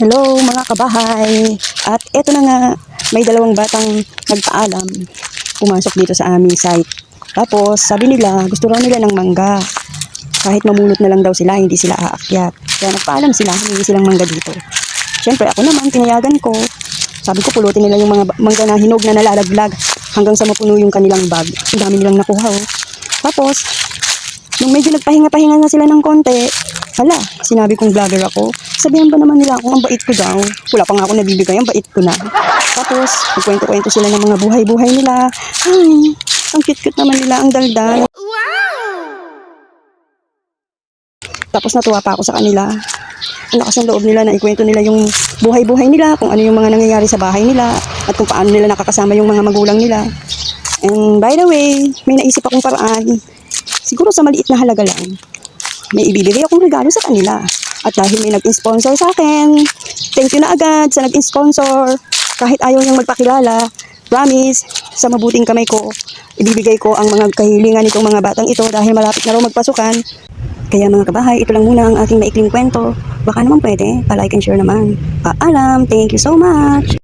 Hello mga kabahay! At eto na nga, may dalawang batang nagpaalam pumasok dito sa aming site. Tapos sabi nila, gusto raw nila ng mangga. Kahit mamulot na lang daw sila, hindi sila aakyat. Kaya nagpaalam sila, hindi silang mangga dito. Siyempre ako naman, tinayagan ko. Sabi ko, pulutin nila yung mga mangga na hinog na nalalaglag hanggang sa mapuno yung kanilang bag. Ang dami nilang nakuha oh. Tapos, nung medyo nagpahinga-pahinga na sila ng konti, hala, sinabi kong vlogger ako. Sabihan ba naman nila kung ang bait ko daw. Wala pa nga ako nabibigay, ang bait ko na. Tapos, nagkwento-kwento sila ng mga buhay-buhay nila. Ay, ang cute-cute naman nila, ang daldal. Tapos natuwa pa ako sa kanila. Ang lakas ng loob nila na ikwento nila yung buhay-buhay nila, kung ano yung mga nangyayari sa bahay nila, at kung paano nila nakakasama yung mga magulang nila. And by the way, may naisip akong paraan. Siguro sa maliit na halaga lang. May ibibigay akong regalo sa kanila. At dahil may nag-sponsor sa akin, thank you na agad sa nag-sponsor. Kahit ayaw niyang magpakilala, promise, sa mabuting kamay ko, ibibigay ko ang mga kahilingan nitong mga batang ito dahil malapit na raw magpasukan. Kaya mga kabahay, ito lang muna ang aking maikling kwento. Baka naman pwede, pa-like and share naman. Paalam, thank you so much!